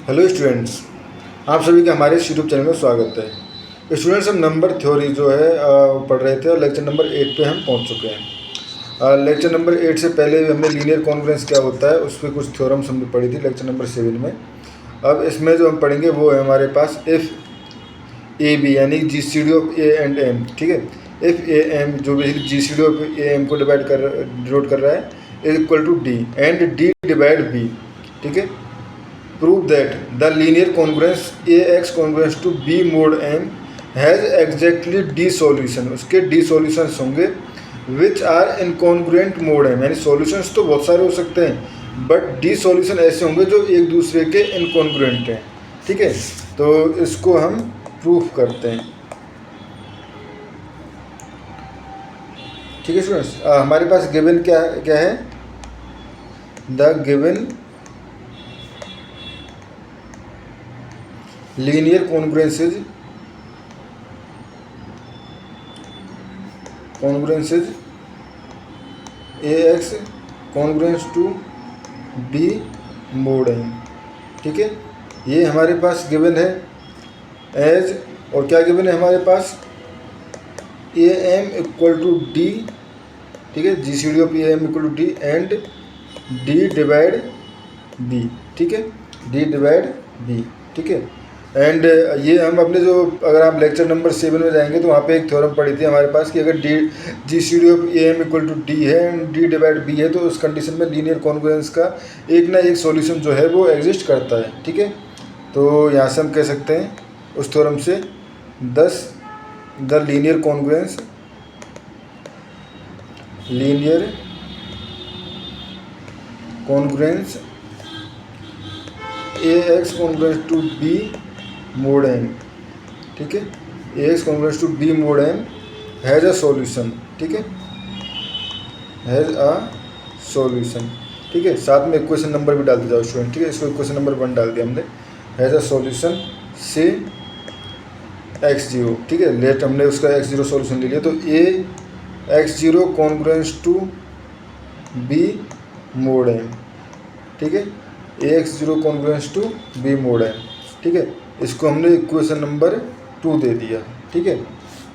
Hello students, आप सभी का हमारे इस यूट्यूब चैनल में स्वागत है। स्टूडेंट्स, हम नंबर थ्योरी जो है पढ़ रहे थे और लेक्चर नंबर 8 पे हम पहुंच चुके हैं। लेक्चर नंबर 8 से पहले भी हमने लीनियर कॉन्ग्रुएंस क्या होता है उस पर कुछ थ्योरम्स हमने पढ़ी थी लेक्चर नंबर 7 में। अब इसमें जो हम पढ़ेंगे वो है हमारे पास इफ़ ए बी यानी G C D of A and M. ठीक है, इफ़ ए एम जो basically G C D of A M को डिनोट कर रहा है is equal to D and D divide B. ठीक है, prove that the linear congruence ax congruence to b mod m has exactly d solution। उसके d solutions होंगे which are incongruent mod m, यानी solutions तो बहुत सारे हो सकते हैं बट d solution ऐसे होंगे जो एक दूसरे के incongruent हैं। ठीक है, तो इसको हम प्रूफ करते हैं। ठीक है स्टूडेंट्स, हमारे पास गिवन क्या है, the given linear congruences ax congruence to b mod m। ठीक है, ये हमारे पास गिवन है एज, और क्या गिवन है हमारे पास, A M equal to D. ठीक है, G C D of A M equal to D and D divide B. ठीक है, डी डिवाइड बी। ठीक है, एंड ये हम अपने जो, अगर आप लेक्चर नंबर 7 में जाएंगे तो वहाँ पे एक थ्योरम पढ़ी थी हमारे पास कि अगर D G C D of A M equal to D है एंड डी डिवाइड बी है तो उस कंडीशन में लीनियर कॉन्ग्रुएंस का एक ना एक सॉल्यूशन जो है वो एग्जिस्ट करता है। ठीक है, तो यहाँ से हम कह सकते हैं उस थ्योरम से, thus the linear congruence A X congruence to B mod m। ठीक है, ax congruence to b mod m has a solution. ठीक है, हैज़ अ सॉल्यूशन। ठीक है, साथ में इक्वेशन नंबर भी डाल दिया जाओ स्टूडेंट। ठीक है, इसको इक्वेशन नंबर 1 डाल दिया हमने, हैज़ अ सॉल्यूशन से x0। ठीक है, लेट हमने उसका x0 सॉल्यूशन ले लिया तो a x0 congruence to b mod m। ठीक है, a x0 congruence to b mod m। ठीक है, इसको हमने इक्वेशन नंबर 2 दे दिया। ठीक है,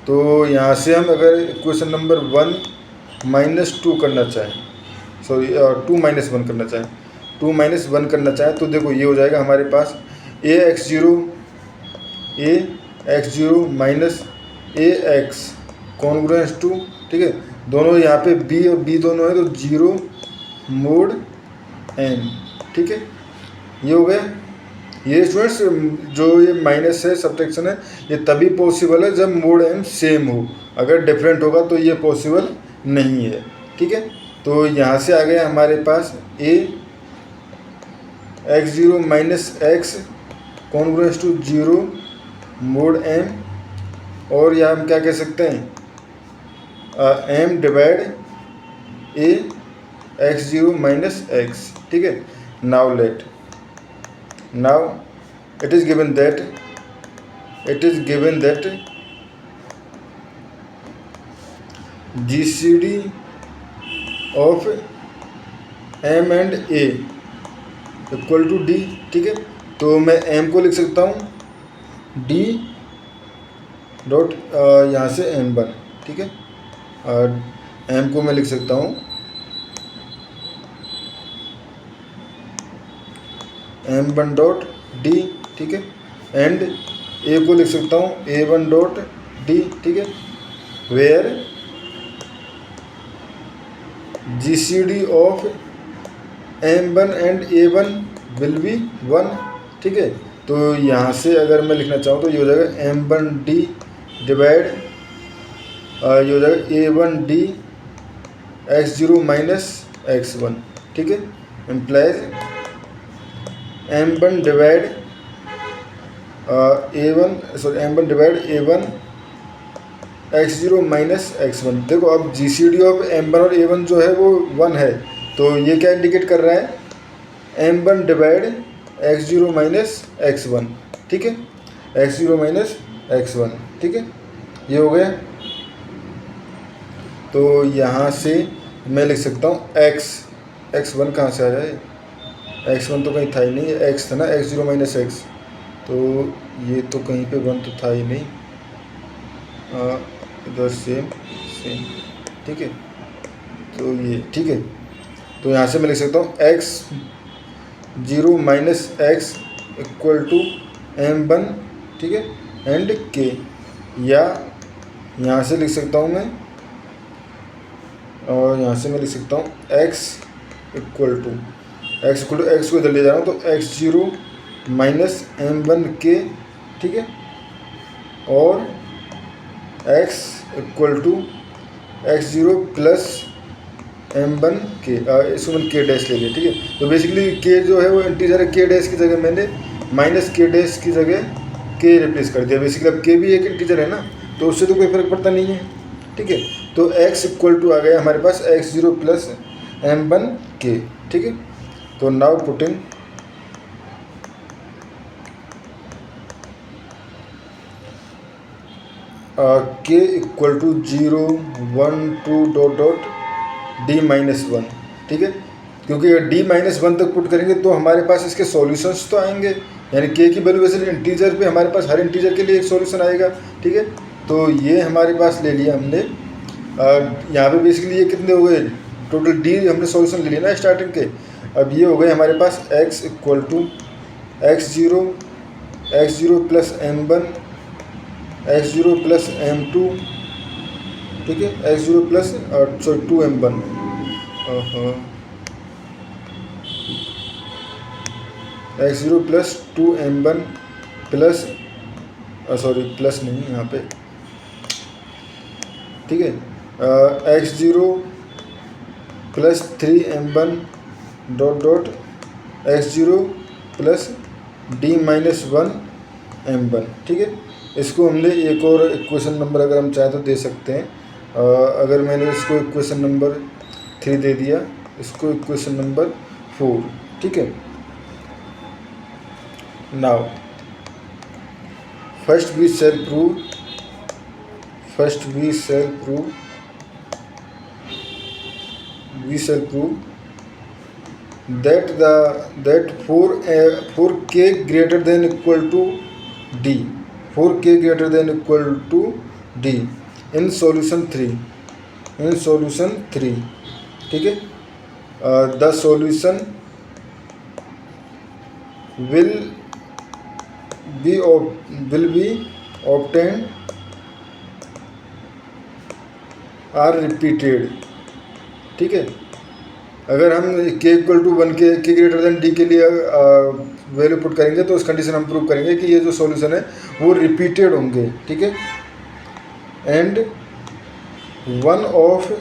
तो यहाँ से हम अगर इक्वेशन नंबर 1 - 2 करना चाहें, सॉरी 2 - 1 करना चाहें, 2 - 1 करना चाहें तो देखो ये हो जाएगा हमारे पास a x0 minus A X congruence to, ठीक है, दोनों यहाँ पे b और b दोनों है तो 0 mod m। ठीक है, ये हो गया। ये स्टूडेंट्स जो ये माइनस है, सब्ट्रैक्शन है, ये तभी पॉसिबल है जब मोड एम सेम हो, अगर डिफरेंट होगा तो ये पॉसिबल नहीं है। ठीक है, तो यहाँ से आ गया हमारे पास a x0 minus X congruence to 0 mod m, और यहाँ हम क्या कह सकते हैं, m divide a x0 minus x. ठीक है, now it is given that GCD of m and a equal to d। ठीक है, तो मैं m को लिख सकता हूँ d डॉट यहाँ से m1। ठीक है, m को मैं लिख सकता हूँ m1 डॉट डी। ठीक है, एंड a को लिख सकता हूँ a1 डॉट डी। ठीक है, where GCD of m1 and a1 will be 1। ठीक है, तो यहाँ से अगर मैं लिखना चाहूँ तो ये हो जाएगा m1 d डिवाइड ये हो जाएगा a1 d x0 minus x1। ठीक है, implies m1 divide m1 divide a1 x0 minus x1। देखो अब GCD ऑफ m1 और a1 जो है वो 1 है, तो ये क्या इंडिकेट कर रहा है, m1 divide x0 minus x1। ठीक है, x0 माइनस x1। ठीक है, ये हो गया। तो यहाँ से मैं लिख सकता हूँ x1 कहाँ से आ जाए, x1 तो कहीं था ही नहीं, x था ना, x0 माइनस एक्स, तो ये तो कहीं पे 1 तो था ही नहीं, इधर सेम सेम, ठीक है। तो ये ठीक है, तो यहाँ से मैं लिख सकता हूँ x0 minus x equal to m1, ठीक है, एंड k, या यहाँ से लिख सकता हूँ मैं, और यहाँ से मैं लिख सकता हूँ x इक्वल टू एक्स को इधर ले जा रहा हूँ, तो x0 माइनस m1k, ठीक है, और x equal to x0 plus m1k, इसको मैंने k डैश ले लिया, ठीक है। तो बेसिकली k जो है वो इंटीजर है, k डैश की जगह मैंने माइनस k डैश की जगह k रिप्लेस कर दिया। बेसिकली अब k भी एक इंटीजर है ना, तो उससे तो कोई फर्क पड़ता नहीं है, ठीक है। तो x इक्वल टू आ गया हमारे पास x0 प्लस m1k, ठीक है। तो now putting k equal to 0 1 2 dot dot d minus 1, ठीक है, क्योंकि d माइनस 1 तक पुट करेंगे तो हमारे पास इसके सॉल्यूशंस तो आएंगे, यानी k की वैल्यू वैसे इंटीजर पे हमारे पास हर इंटीजर के लिए एक सॉल्यूशन आएगा, ठीक है। तो ये हमारे पास ले लिया हमने, यहाँ पे बेसिकली ये कितने हो गए, टोटल d हमने सॉल्यूशन ले लिया ना स्टार्टिंग के। अब ये हो गए हमारे पास x equal to x0 plus m1 x0 plus m2, ठीक है, x0 plus 2m1, x0 plus 2m1 plus sorry plus नहीं यहाँ पे, ठीक है, x0 plus 3m1 dot dot x0 plus d minus 1m1, ठीक है। इसको हमने एक और इक्वेशन नंबर अगर हम चाहें तो दे सकते हैं, अगर मैंने इसको इक्वेशन नंबर 3 दे दिया, इसको इक्वेशन नंबर 4, ठीक है। Now first we shall prove that 4k greater than equal to d, 4k greater than equal to d in solution 3, ठीक है। The solution will be obtained are repeated, ठीक है। अगर हम k इक्वल टू 1 के greater than d के लिए value put करेंगे तो उस कंडीशन हम प्रूव करेंगे कि ये जो सॉल्यूशन है वो रिपीटेड होंगे, ठीक है। And one of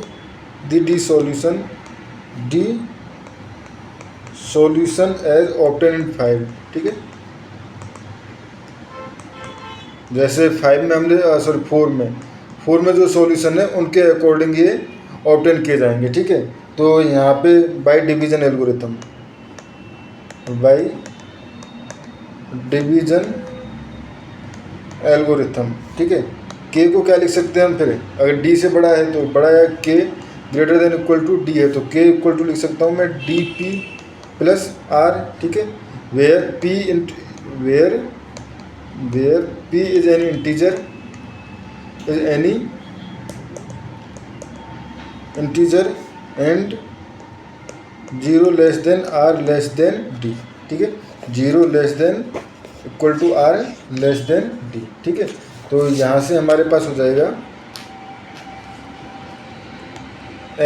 the d solution as obtain in 5, ठीक है। जैसे 5 में हमने 4 में जो सॉल्यूशन है उनके अकॉर्डिंग ये ऑब्टेन किए जाएंगे, ठीक है। तो यहाँ पे बाय डिवीजन एल्गोरिथम, ठीक है। k को क्या लिख सकते हैं हम फिर, अगर d से बड़ा है तो बड़ा है, k greater than equal to d है तो k इक्वल टू लिख सकता हूँ मैं dp प्लस r, ठीक है, where p is any integer and 0 less than r less than d, ठीक है, 0 less than equal to r less than d, ठीक है। तो यहाँ से हमारे पास हो जाएगा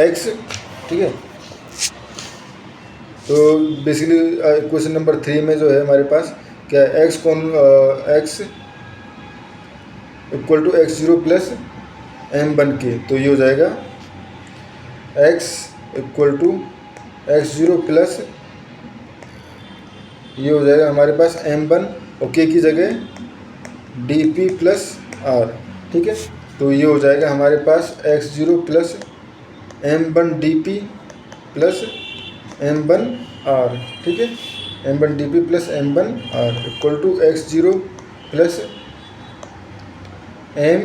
x, ठीक है। तो बेसिकली क्वेश्चन नंबर 3 में जो है हमारे पास क्या है, x equal to x0 plus m1k, तो ये हो जाएगा x equal to x0 plus, ये हो जाएगा हमारे पास m1 और k की जगह dp प्लस r, ठीक है। तो ये हो जाएगा हमारे पास x0 plus m1 dp plus m1 r, ठीक है, m1 dp plus m1 r equal to x0 plus m,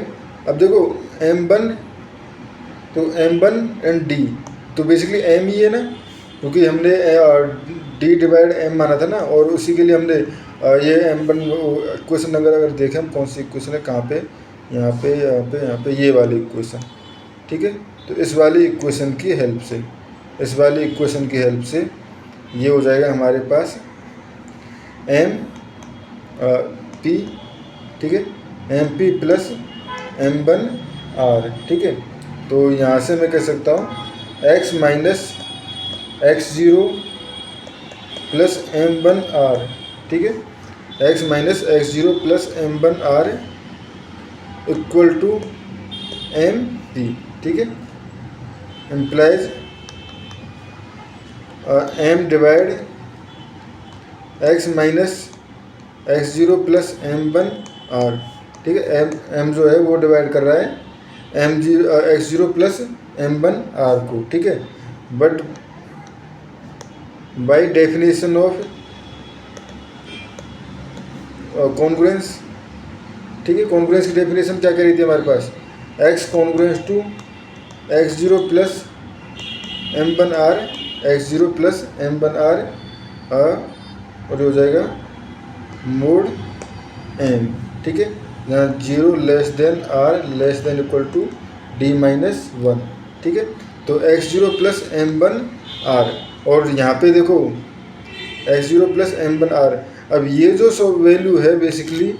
अब देखो m1 तो m1 एंड d, तो बेसिकली m ही है ना, क्योंकि हमने डी डिवाइड एम माना था ना, और उसी के लिए हमने ये M1 इक्वेशन अगर देखें हम, कौन सी इक्वेशन है, कहाँ पे, यहाँ पे, यहाँ पे, यहाँ पे, ये वाली इक्वेशन, ठीक है। तो इस वाली इक्वेशन की हेल्प से, इस वाली इक्वेशन की हेल्प से ये हो जाएगा हमारे पास एम पी, ठीक है, M P plus M1 R, ठीक है। तो यहाँ से मैं कह सकता हूँ x minus x0 plus M1 R, ठीक है, x minus x0 plus M1 R equal to MP, ठीक है, implies M divide x minus x0 plus M1 R, ठीक है। M जो है वो डिवाइड कर रहा है x0 प्लस M1 R को, ठीक है। But by definition of congruence, ठीक है, कॉन्ग्रुएंस की डेफिनेशन क्या कह रही थी हमारे पास, x congruence to x0 plus M1 R, x0 plus M1 R, और हो जाएगा मोड M, ठीक है, यहाँ 0 less than R less than equal to D minus 1, ठीक है। तो x0 प्लस M1 R, और यहाँ पे देखो x0 प्लस M1 R, अब ये जो सब वैल्यू है बेसिकली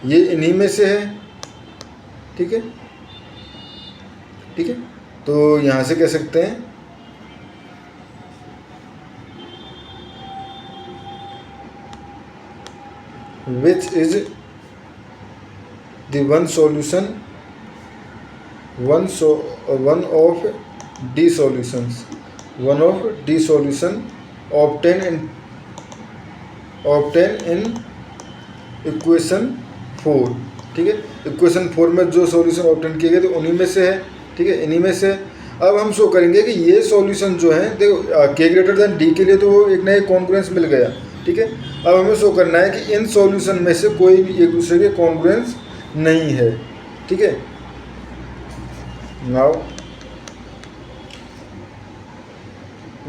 ये इन्हीं में से है, ठीक है, ठीक है। तो यहाँ से कह सकते हैं which is the one solution, one of D solutions, one of D solution obtained in equation 4, ठीक है। इक्वेशन 4 में जो सॉल्यूशन ऑब्टेन किए गए तो उन्हीं में से है, ठीक है, इन्हीं में से। अब हम शो करेंगे कि ये सॉल्यूशन जो है, देखो k ग्रेटर देन D के लिए तो एक ना एक कॉन्ग्रुएंस मिल गया, ठीक है। अब हमें शो करना है कि इन सॉल्यूशन में से कोई भी एक दूसरे के कॉन्ग्रुएंस नहीं है, ठीक है। Now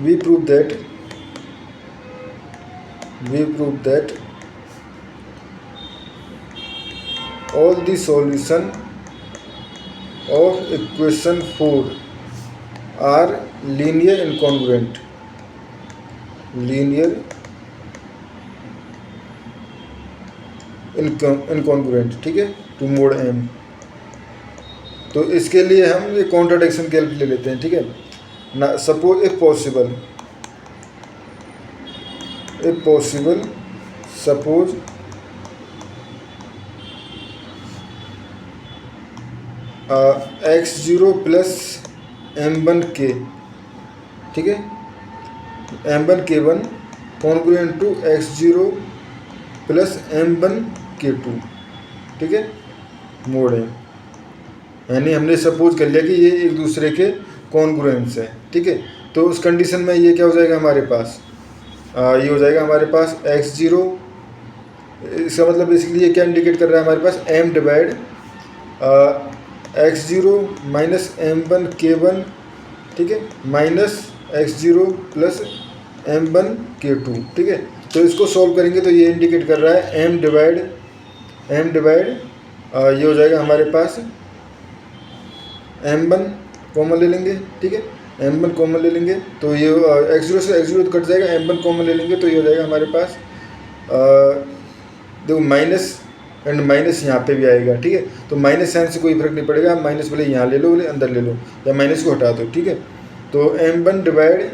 we prove that all the solution of equation 4 are linear incongruent, ठीक है, टू मोड M। तो इसके लिए हम ये कॉन्ट्राडिक्शन के हेल्प ले लेते हैं, ठीक है ना। Suppose if possible suppose x0 plus M1 K, ठीक है, M1 K1 congruent to x0 plus M1 K2, ठीक है, मोड है। यानी हमने सपोज कर लिया कि ये एक दूसरे के कॉन्ग्रुएंट्स है, ठीक है। तो उस कंडीशन में ये क्या हो जाएगा हमारे पास, ये हो जाएगा हमारे पास x0, इसका मतलब बेसिकली ये क्या इंडिकेट कर रहा है हमारे पास, M divide x0 minus M1 K1, ठीक है, minus x0 plus M1 K2, ठीक है। तो इसको सॉल्व करेंगे तो ये इंडिकेट कर रहा है M डिवाइड ये हो जाएगा हमारे पास M1 कॉमन ले लेंगे, ठीक है, M1 कॉमन ले लेंगे तो ये x0 से x0 कट जाएगा, M1 कॉमन ले लेंगे तो ये हो जाएगा हमारे पास देखो माइनस एंड माइनस यहाँ पे भी आएगा, ठीक है। तो माइनस साइन से कोई फर्क नहीं पड़ेगा, माइनस भले यहाँ ले लो भले अंदर ले लो, या माइनस को हटा दो, ठीक है। तो M1 डिवाइड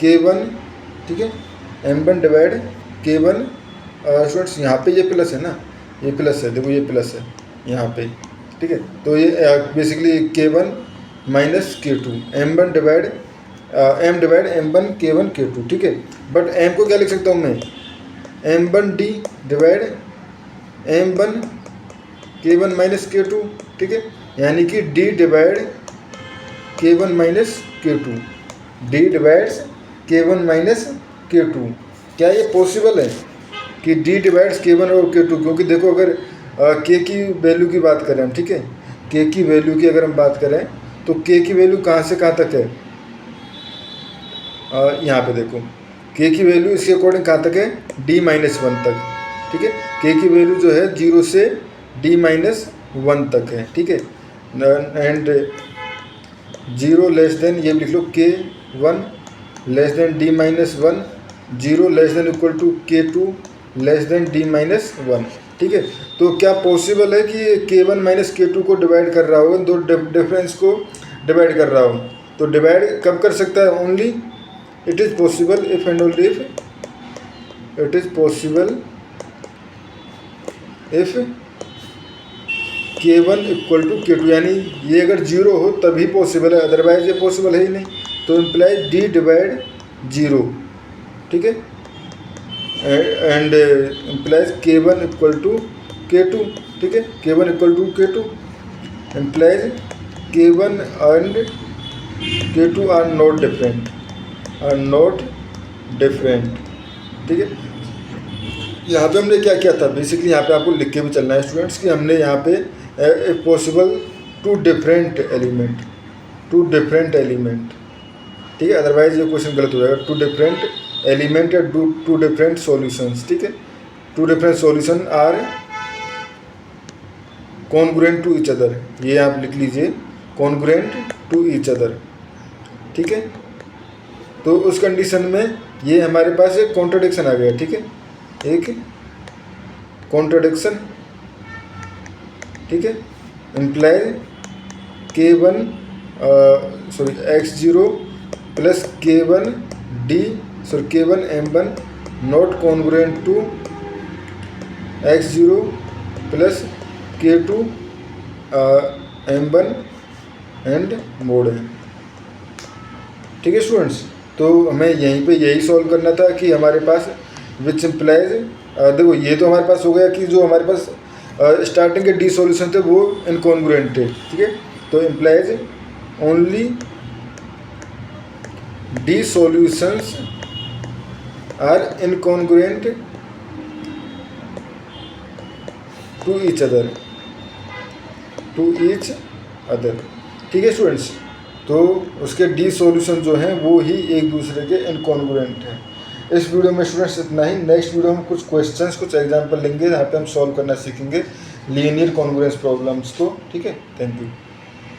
K1, ठीक है, M1 डिवाइड K1, स्टूडेंट्स यहाँ पे ये प्लस है ना, ये प्लस है, देखो ये प्लस है यहाँ पे, ठीक है। तो ये basically K1 minus K2, M1 divide M1 K1 K2, ठीक है। बट M को क्या लिख सकता हूँ मैं, M1D divide M1 K1 minus K2, ठीक है, यानी कि D divide K1 minus K2, D divides K1 minus K2। क्या ये पॉसिबल है कि D डिवाइड्स K1 और K2, क्योंकि देखो अगर K की वैल्यू की बात करें हम, ठीक है, K की वैल्यू की अगर हम बात करें तो के की वैल्यू कहाँ से कहाँ तक है, यहाँ पे देखो के की वैल्यू इसके अकॉर्डिंग कहाँ तक है, d-1 तक, ठीक है। के की वैल्यू जो है 0 से d-1 तक है, ठीक है। एंड 0 लेस देन, ये लिख लो k1 less than d-1, 0 less than equal to k2 less than d-1, ठीक है। तो क्या पॉसिबल है कि k1 माइनस k2 को डिवाइड कर रहा हो, दो डिफरेंस को डिवाइड कर रहा हो, तो डिवाइड कब कर सकता है, only it is possible if and only if it is possible if k1 equal to k2, यानी ये अगर 0 हो तभी पॉसिबल है, अदरवाइज ये पॉसिबल है ही नहीं। तो इम्प्लाई d डिवाइड 0, ठीक है। And implies k1 equal to k2, ठीक है। k1 equal to k2 implies k1 and k2 are not different, ठीक है। यहाँ पे हमने क्या किया था, बेसिकली यहाँ पे आपको लिख के भी चलना है स्टूडेंट्स कि हमने यहाँ पे if possible two different element, ठीक है, अदरवाइज ये क्वेश्चन गलत हो जाएगा। टू डिफरेंट एलिमेंट या टू डिफरेंट सॉल्यूशंस, ठीक है। Two different solution are congruent to each other, ये आप लिख लीजिए, कॉन्ग्रुएंट टू ईच अदर, ठीक है। तो उस कंडीशन में ये हमारे पास एक कॉन्ट्रडिक्शन आ गया, ठीक है, एक कॉन्ट्रडिक्शन, ठीक है। Imply k1 x0 plus k1 m1 not congruent to x0 plus k2 m1 and mod है, ठीक है स्टूडेंट्स। तो हमें यहीं पे यही सॉल्व करना था कि हमारे पास विच इम्प्लाइज, देखो ये तो हमारे पास हो गया कि जो हमारे पास स्टार्टिंग के डी सॉल्यूशन थे वो इनकॉन्ग्रुएंट थे, ठीक है। तो implies only D solutions are incongruent to each other, ठीक है स्टूडेंट्स। तो उसके डी सॉल्यूशन जो हैं वो ही एक दूसरे के इनकॉन्ग्रुएंट हैं। इस वीडियो में स्टूडेंट्स इतना ही। नेक्स्ट वीडियो में कुछ क्वेश्चंस, कुछ एग्जांपल लेंगे, यहाँ पे हम सॉल्व करना सीखेंगे लीनियर कॉन्ग्रुएंस प्रॉब्लम्स को, ठीक है। Thank you.